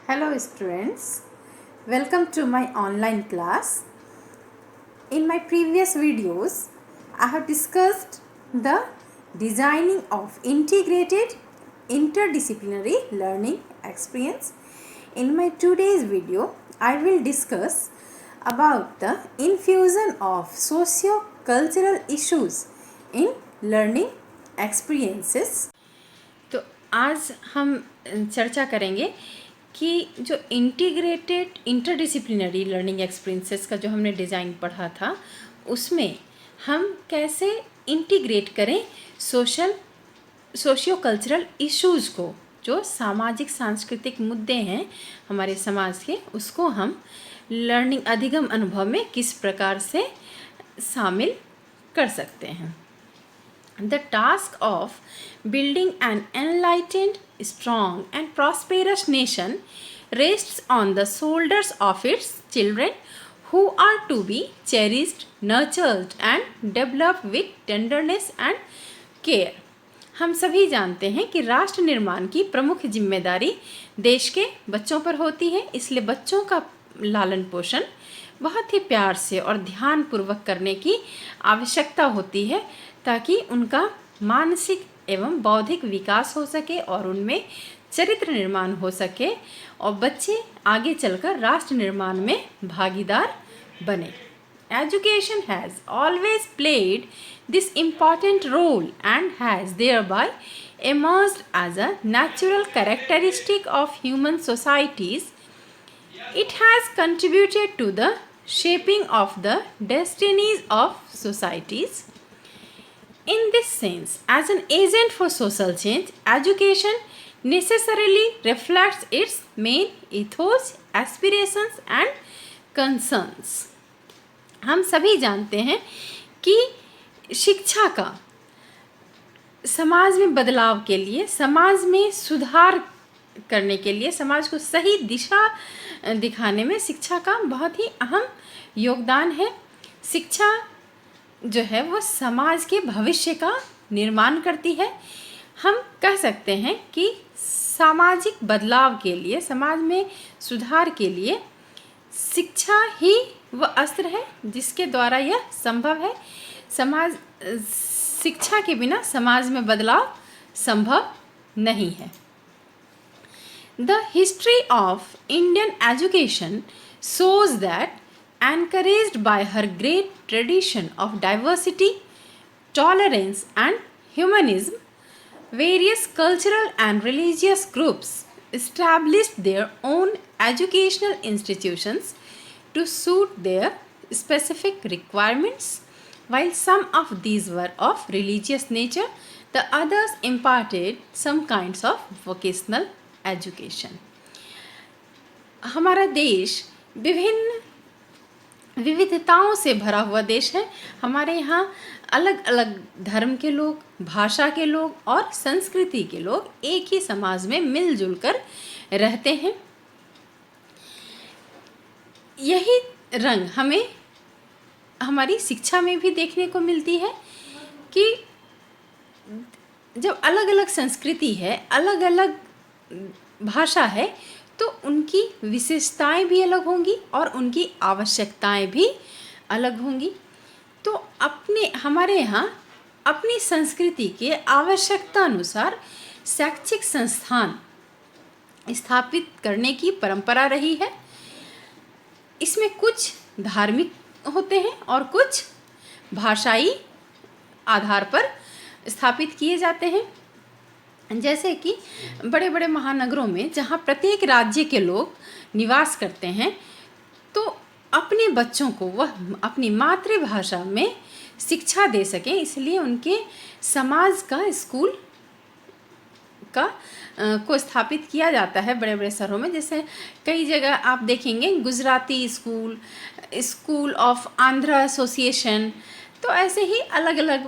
Hello students, welcome to my online class. In my previous videos, I have discussed the designing of integrated interdisciplinary learning experience. In my today's video, I will discuss about the infusion of socio-cultural issues in learning experiences. तो आज हम चर्चा करेंगे कि जो integrated interdisciplinary learning experiences का जो हमने डिज़ाइन पढ़ा था उसमें हम कैसे इंटीग्रेट करें सोशियो कल्चरल इश्यूज़ को, जो सामाजिक सांस्कृतिक मुद्दे हैं हमारे समाज के, उसको हम लर्निंग अधिगम अनुभव में किस प्रकार से शामिल कर सकते हैं. The task of building an enlightened, strong and prosperous nation rests on the shoulders of its children, who are to be cherished, nurtured and developed with tenderness and care. हम सभी जानते हैं कि राष्ट्र निर्माण की प्रमुख जिम्मेदारी देश के बच्चों पर होती है, इसलिए बच्चों का लालन पोषण बहुत ही प्यार से और ध्यानपूर्वक करने की आवश्यकता होती है ताकि उनका मानसिक एवं बौद्धिक विकास हो सके और उनमें चरित्र निर्माण हो सके और बच्चे आगे चलकर राष्ट्र निर्माण में भागीदार बने. Education has always played this important role and has thereby emerged as a natural characteristic of human societies. It has contributed to the shaping of the destinies of societies. In this sense, as an agent for social change, education necessarily reflects its main ethos, aspirations and concerns. हम सभी जानते हैं कि शिक्षा का समाज में बदलाव के लिए, समाज में सुधार करने के लिए, समाज को सही दिशा दिखाने में शिक्षा का बहुत ही अहम योगदान है. शिक्षा जो है वो समाज के भविष्य का निर्माण करती है. हम कह सकते हैं कि सामाजिक बदलाव के लिए, समाज में सुधार के लिए शिक्षा ही वह अस्त्र है जिसके द्वारा यह संभव है. शिक्षा के बिना समाज में बदलाव संभव नहीं है. The history of Indian education shows that, encouraged by her great tradition of diversity, tolerance and humanism, various cultural and religious groups established their own educational institutions to suit their specific requirements. While some of these were of religious nature, the others imparted some kinds of vocational education. हमारा देश विविधताओं से भरा हुआ देश है. हमारे यहाँ अलग अलग धर्म के लोग, भाषा के लोग और संस्कृति के लोग एक ही समाज में मिलजुल कर रहते हैं. यही रंग हमें हमारी शिक्षा में भी देखने को मिलती है कि जब अलग अलग संस्कृति है, अलग अलग भाषा है, तो उनकी विशेषताएं भी अलग होंगी और उनकी आवश्यकताएं भी अलग होंगी. तो हमारे यहाँ अपनी संस्कृति के आवश्यकता अनुसार शैक्षिक संस्थान स्थापित करने की परंपरा रही है. इसमें कुछ धार्मिक होते हैं और कुछ भाषाई आधार पर स्थापित किए जाते हैं. जैसे कि बड़े बड़े महानगरों में जहाँ प्रत्येक राज्य के लोग निवास करते हैं, तो अपने बच्चों को वह अपनी मातृभाषा में शिक्षा दे सकें, इसलिए उनके समाज का स्कूल को स्थापित किया जाता है बड़े बड़े शहरों में. जैसे कई जगह आप देखेंगे Gujarati school, school of Andhra association, तो ऐसे ही अलग अलग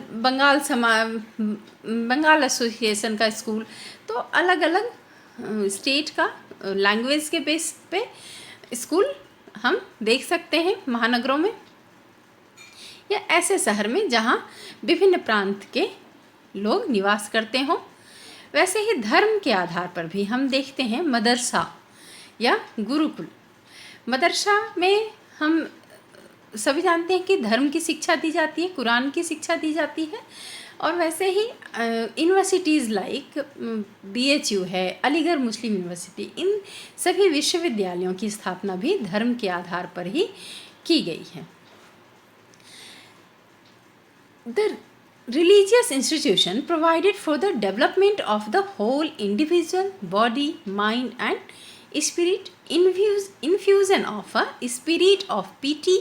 बंगाल एसोसिएशन का स्कूल, तो अलग अलग स्टेट का लैंग्वेज के बेस पे स्कूल हम देख सकते हैं महानगरों में या ऐसे शहर में जहाँ विभिन्न प्रांत के लोग निवास करते हों. वैसे ही धर्म के आधार पर भी हम देखते हैं मदरसा या गुरुकुल। मदरसा में हम सभी जानते हैं कि धर्म की शिक्षा दी जाती है, कुरान की शिक्षा दी जाती है, और वैसे ही यूनिवर्सिटीज़ लाइक BHU है, अलीगढ़ मुस्लिम यूनिवर्सिटी, इन सभी विश्वविद्यालयों की स्थापना भी धर्म के आधार पर ही की गई है। The religious institution provided for the development of the whole individual body, mind and spirit, infusion of a spirit of piety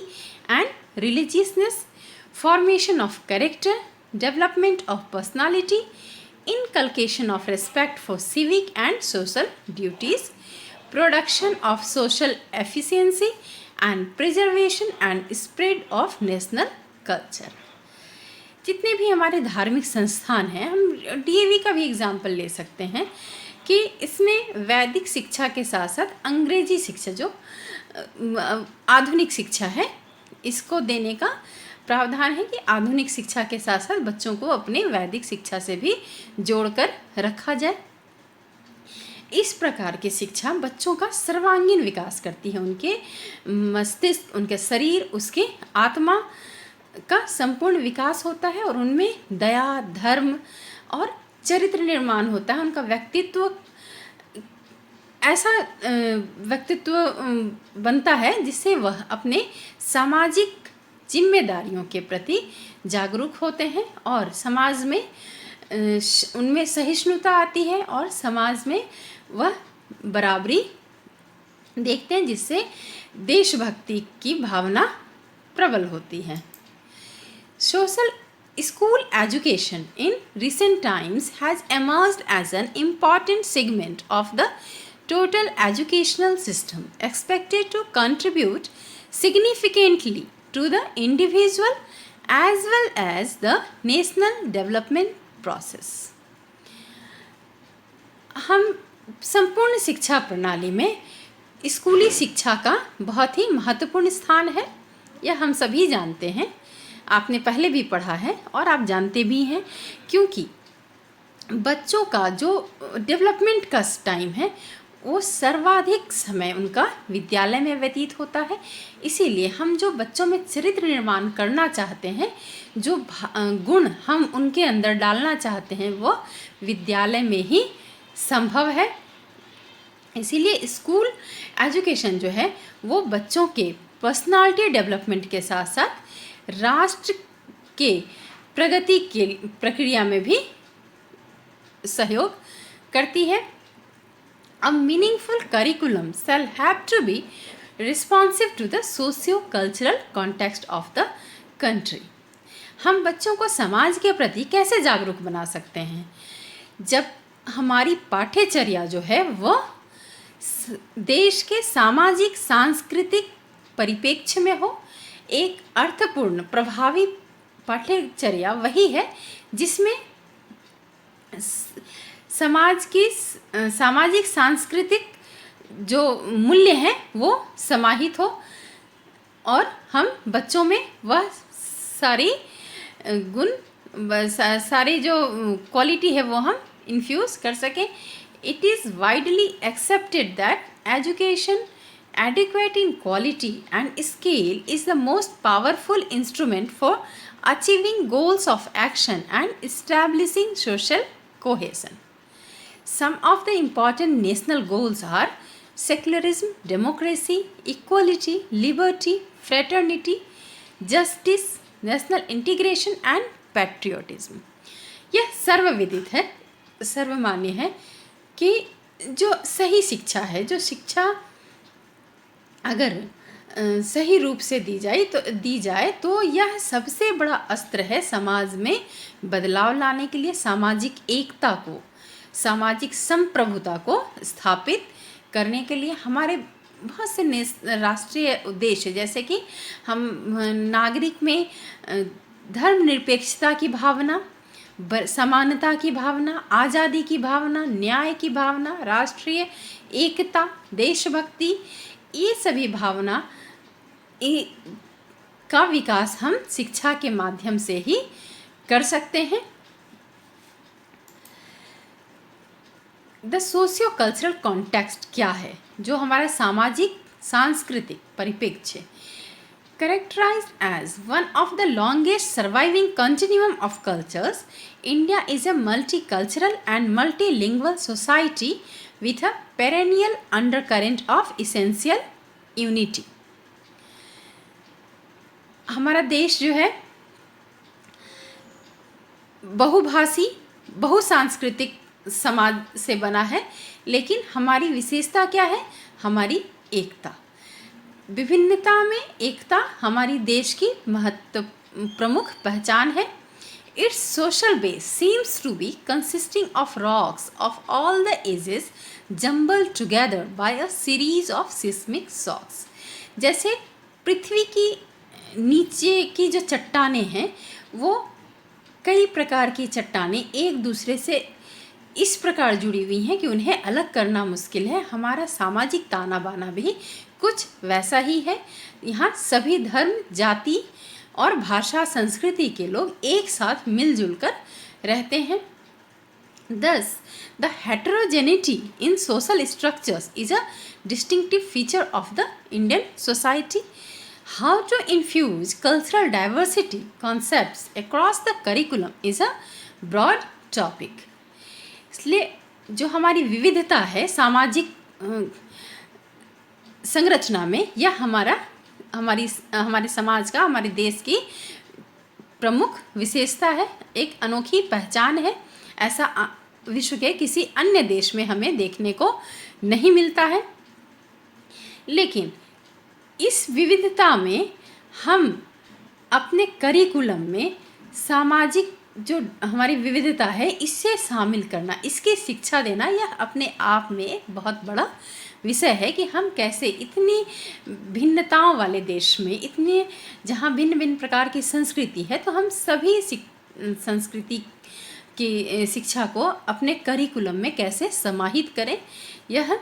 and religiousness, formation of character, development of personality, inculcation of respect for civic and social duties, production of social efficiency and preservation and spread of national culture। जितने भी हमारे धार्मिक संस्थान हैं, हम DAV का भी example ले सकते हैं कि इसमें वैदिक शिक्षा के साथ साथ अंग्रेजी शिक्षा, जो आधुनिक शिक्षा है, इसको देने का प्रावधान है कि आधुनिक शिक्षा के साथ साथ बच्चों को अपने वैदिक शिक्षा से भी जोड़कर रखा जाए। इस प्रकार की शिक्षा बच्चों का सर्वांगीण विकास करती है, उनके मस्तिष्क, उनके शरीर, उसके आत्मा का संपूर्ण विकास होता है, और उनमें दया, धर्म और चरित्र निर्माण होता है। उनका व्यक्तित्व ऐसा व्यक्तित्व बनता है जिससे वह अपने सामाजिक जिम्मेदारियों के प्रति जागरूक होते हैं, और समाज में उनमें सहिष्णुता आती है, और समाज में वह बराबरी देखते हैं, जिससे देशभक्ति की भावना प्रबल होती है। Social school education in recent times has emerged as an important segment of the total educational system, expected to contribute significantly to the individual as well as the national development process। हम संपूर्ण शिक्षा प्रणाली में स्कूली शिक्षा का बहुत ही महत्वपूर्ण स्थान है, यह हम सभी जानते हैं। आपने पहले भी पढ़ा है और आप जानते भी हैं, क्योंकि बच्चों का जो डेवलपमेंट का टाइम है वो सर्वाधिक समय उनका विद्यालय में व्यतीत होता है। इसीलिए हम जो बच्चों में चरित्र निर्माण करना चाहते हैं, जो गुण हम उनके अंदर डालना चाहते हैं, वो विद्यालय में ही संभव है। इसीलिए स्कूल एजुकेशन जो है वो बच्चों के पर्सनालिटी डेवलपमेंट के साथ साथ राष्ट्र के प्रगति के प्रक्रिया में भी सहयोग करती है। A meaningful curriculum shall have to be responsive to the socio-cultural context of the country। हम बच्चों को समाज के प्रति कैसे जागरूक बना सकते हैं? जब हमारी पाठ्यचर्या जो है वो देश के सामाजिक सांस्कृतिक परिप्रेक्ष्य में हो। एक अर्थपूर्ण प्रभावी पाठ्यचर्या वही है जिसमें समाज की सामाजिक सांस्कृतिक जो मूल्य हैं वो समाहित हो, और हम बच्चों में वह सारी गुण, सारी जो क्वालिटी है वो हम इन्फ्यूज़ कर सकें। It is widely accepted that education adequate in quality and scale is the most powerful instrument for achieving goals of action and establishing social cohesion। Some of the important national goals are secularism, democracy, equality, liberty, fraternity, justice, national integration and patriotism। यह सर्वविदित है, सर्वमान्य है कि जो सही शिक्षा है, जो शिक्षा अगर सही रूप से दी जाए तो यह सबसे बड़ा अस्त्र है समाज में बदलाव लाने के लिए, सामाजिक एकता को, सामाजिक संप्रभुता को स्थापित करने के लिए। हमारे बहुत से राष्ट्रीय उद्देश्य, जैसे कि हम नागरिक में धर्मनिरपेक्षता की भावना, समानता की भावना, आज़ादी की भावना, न्याय की भावना, राष्ट्रीय एकता, देशभक्ति, ये सभी भावना का विकास हम शिक्षा के माध्यम से ही कर सकते हैं। द सोशियो कल्चरल कॉन्टेक्स्ट क्या है? जो हमारा सामाजिक सांस्कृतिक परिप्रेक्ष्य है, characterized as one of the longest surviving continuum of cultures, India is a multicultural and multilingual society with a perennial undercurrent of essential unity. हमारा देश जो है बहुभाषी बहुसांस्कृतिक समाज से बना है, लेकिन हमारी विशेषता क्या है? हमारी एकता। विभिन्नता में एकता हमारी देश की प्रमुख पहचान है। Its social base seems to be consisting of rocks of all the ages jumbled together by a series of seismic shocks. जैसे पृथ्वी की नीचे की जो चट्टानें हैं, वो कई प्रकार की चट्टानें एक दूसरे से इस प्रकार जुड़ी हुई हैं कि उन्हें अलग करना मुश्किल है। हमारा सामाजिक ताना बाना भी कुछ वैसा ही है। यहाँ सभी धर्म, जाति और भाषा, संस्कृति के लोग एक साथ मिलजुल कर रहते हैं। Thus, the heterogeneity in social structures is a distinctive feature of the Indian society. How to infuse cultural diversity concepts across the curriculum is a broad topic. इसलिए जो हमारी विविधता है सामाजिक संरचना में, यह हमारे समाज का, हमारे देश की प्रमुख विशेषता है, एक अनोखी पहचान है। ऐसा विश्व के किसी अन्य देश में हमें देखने को नहीं मिलता है। लेकिन इस विविधता में हम अपने करिकुलम में सामाजिक जो हमारी विविधता है, इससे शामिल करना, इसकी शिक्षा देना, यह अपने आप में एक बहुत बड़ा विषय है कि हम कैसे इतनी भिन्नताओं वाले देश में, इतने जहाँ भिन्न भिन्न प्रकार की संस्कृति है, तो हम सभी संस्कृति की शिक्षा को अपने करिकुलम में कैसे समाहित करें, यह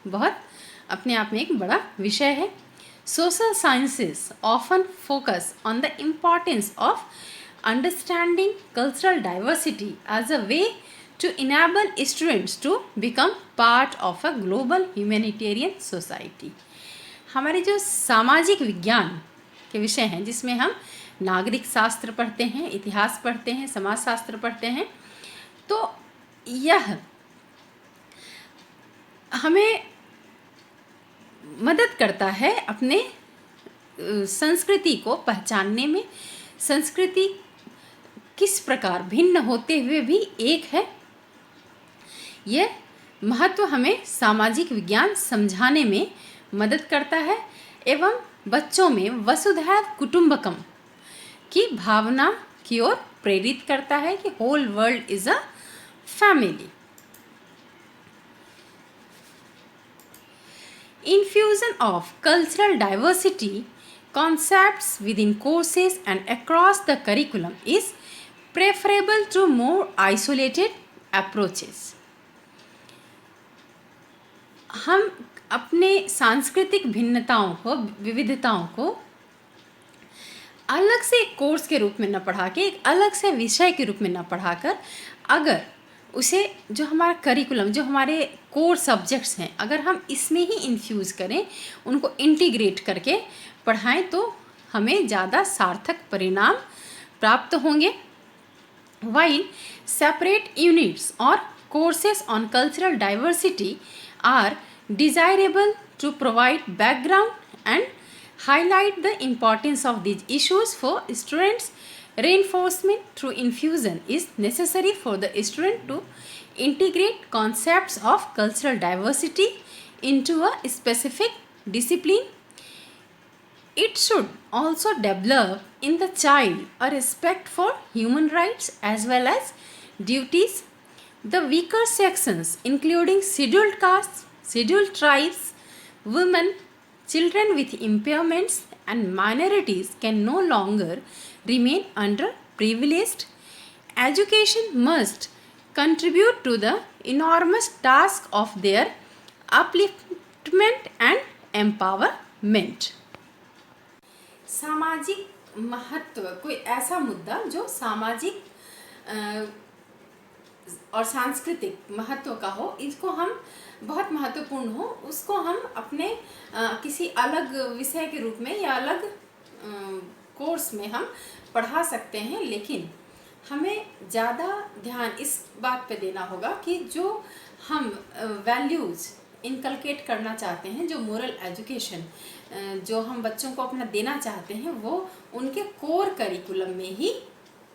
बहुत अपने आप में एक बड़ा विषय है। Social sciences often focus on the importance of understanding cultural diversity as a way to enable students to become part of a global humanitarian society. हमारे जो सामाजिक विज्ञान के विषय हैं, जिसमें हम नागरिक शास्त्र पढ़ते हैं, इतिहास पढ़ते हैं, समाज शास्त्र पढ़ते हैं, तो यह हमें मदद करता है अपने संस्कृति को पहचानने में। संस्कृति किस प्रकार भिन्न होते हुए भी एक है, यह महत्व हमें सामाजिक विज्ञान समझाने में मदद करता है एवं बच्चों में वसुधैव कुटुंबकम की भावना की ओर प्रेरित करता है कि whole world is a family. Infusion of cultural diversity concepts within courses and across the curriculum is preferable to more isolated approaches. हम अपने सांस्कृतिक भिन्नताओं को, विविधताओं को अलग से एक कोर्स के रूप में न पढ़ा के, एक अलग से विषय के रूप में न पढ़ाकर, अगर उसे जो हमारा करिकुलम, जो हमारे कोर सब्जेक्ट्स हैं, अगर हम इसमें ही इन्फ्यूज़ करें, उनको इंटीग्रेट करके पढ़ाएं, तो हमें ज़्यादा सार्थक परिणाम प्राप्त होंगे। While separate units or courses on cultural diversity are desirable to provide background and highlight the importance of these issues for students, reinforcement through infusion is necessary for the student to integrate concepts of cultural diversity into a specific discipline. It should also develop in the child a respect for human rights as well as duties. The weaker sections, including scheduled castes, scheduled tribes, women, children with impairments, and minorities, can no longer remain underprivileged. Education must contribute to the enormous task of their upliftment and empowerment. सामाजिक महत्व, कोई ऐसा मुद्दा जो सामाजिक और सांस्कृतिक महत्व का हो, इसको हम बहुत महत्वपूर्ण हो, उसको हम अपने किसी अलग विषय के रूप में या अलग कोर्स में हम पढ़ा सकते हैं। लेकिन हमें ज़्यादा ध्यान इस बात पे देना होगा कि जो हम वैल्यूज़ इनकलकेट करना चाहते हैं, जो मोरल एजुकेशन जो हम बच्चों को अपना देना चाहते हैं, वो उनके कोर करिकुलम में ही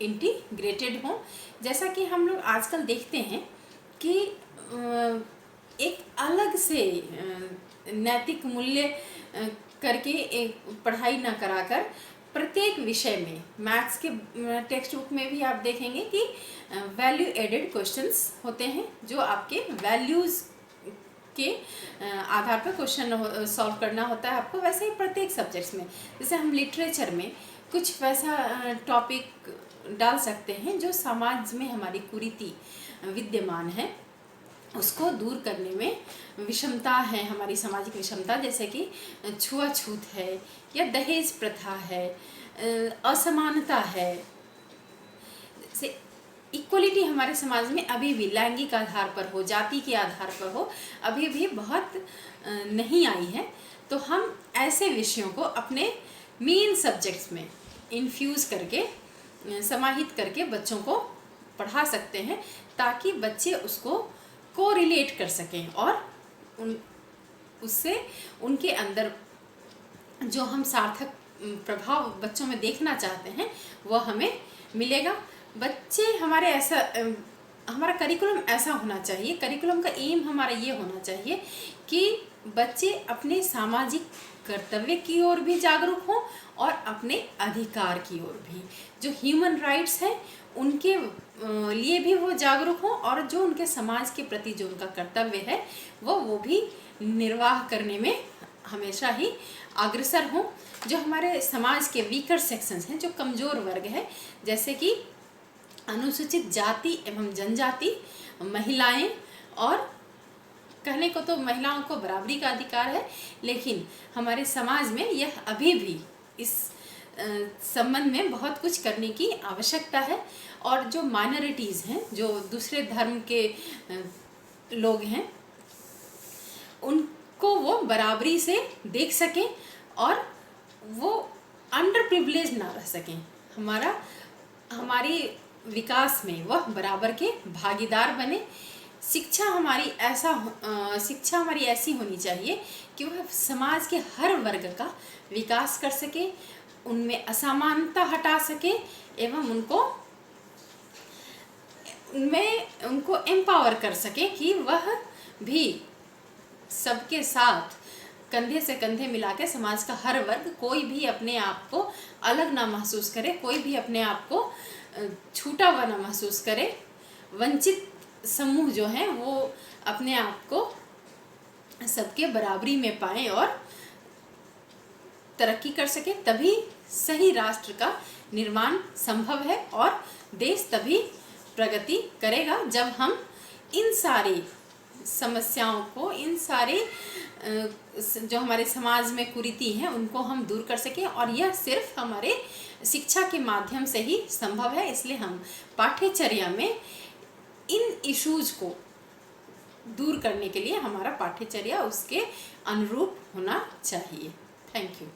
इंटीग्रेटेड हों। जैसा कि हम लोग आजकल देखते हैं कि एक अलग से नैतिक मूल्य करके एक पढ़ाई ना कराकर प्रत्येक विषय में, मैथ्स के टेक्स्ट बुक में भी आप देखेंगे कि वैल्यू एडेड क्वेश्चंस होते हैं जो आपके वैल्यूज़ के आधार पर क्वेश्चन सॉल्व करना होता है आपको। वैसे ही प्रत्येक सब्जेक्ट्स में, जैसे हम लिटरेचर में कुछ वैसा टॉपिक डाल सकते हैं जो समाज में हमारी कुरीति विद्यमान है, उसको दूर करने में, विषमता है हमारी सामाजिक विषमता, जैसे कि छुआछूत है या दहेज प्रथा है, असमानता है, जैसे इक्वलिटी हमारे समाज में अभी भी लैंगिक आधार पर हो, जाति के आधार पर हो, अभी भी बहुत नहीं आई है। तो हम ऐसे विषयों को अपने मेन सब्जेक्ट्स में इन्फ्यूज़ करके, समाहित करके बच्चों को पढ़ा सकते हैं, ताकि बच्चे उसको कोरिलेट कर सकें और उससे उनके अंदर जो हम सार्थक प्रभाव बच्चों में देखना चाहते हैं वह हमें मिलेगा। बच्चे हमारे ऐसा, हमारा करिकुलम ऐसा होना चाहिए, करिकुलम का एम हमारा ये होना चाहिए कि बच्चे अपने सामाजिक कर्तव्य की ओर भी जागरूक हों और अपने अधिकार की ओर भी, जो ह्यूमन राइट्स हैं उनके लिए भी वो जागरूक हों, और जो उनके समाज के प्रति जो उनका कर्तव्य है वो भी निर्वाह करने में हमेशा ही अग्रसर हों। जो हमारे समाज के वीकर सेक्शंस हैं, जो कमज़ोर वर्ग है, जैसे कि अनुसूचित जाति एवं जनजाति, महिलाएं, और कहने को तो महिलाओं को बराबरी का अधिकार है, लेकिन हमारे समाज में यह अभी भी इस संबंध में बहुत कुछ करने की आवश्यकता है। और जो माइनॉरिटीज़ हैं, जो दूसरे धर्म के लोग हैं, उनको वो बराबरी से देख सकें और वो अंडर प्रिविलेज ना रह सकें, हमारी विकास में वह बराबर के भागीदार बने। शिक्षा हमारी ऐसी होनी चाहिए कि वह समाज के हर वर्ग का विकास कर सके, उनमें असमानता हटा सके एवं उनको एम्पावर कर सके कि वह भी सबके साथ कंधे से कंधे मिला के समाज का हर वर्ग, कोई भी अपने आप को अलग ना महसूस करे, कोई भी अपने आप को छूटा हुआ ना महसूस करे। वंचित समूह जो हैं वो अपने आप को सबके बराबरी में पाएं और तरक्की कर सके, तभी सही राष्ट्र का निर्माण संभव है और देश तभी प्रगति करेगा जब हम इन सारी समस्याओं को, इन सारे जो हमारे समाज में कुरीति हैं उनको हम दूर कर सकें। और यह सिर्फ हमारे शिक्षा के माध्यम से ही संभव है। इसलिए हम पाठ्यचर्या में इन इश्यूज़ को दूर करने के लिए हमारा पाठ्यचर्या उसके अनुरूप होना चाहिए। Thank you.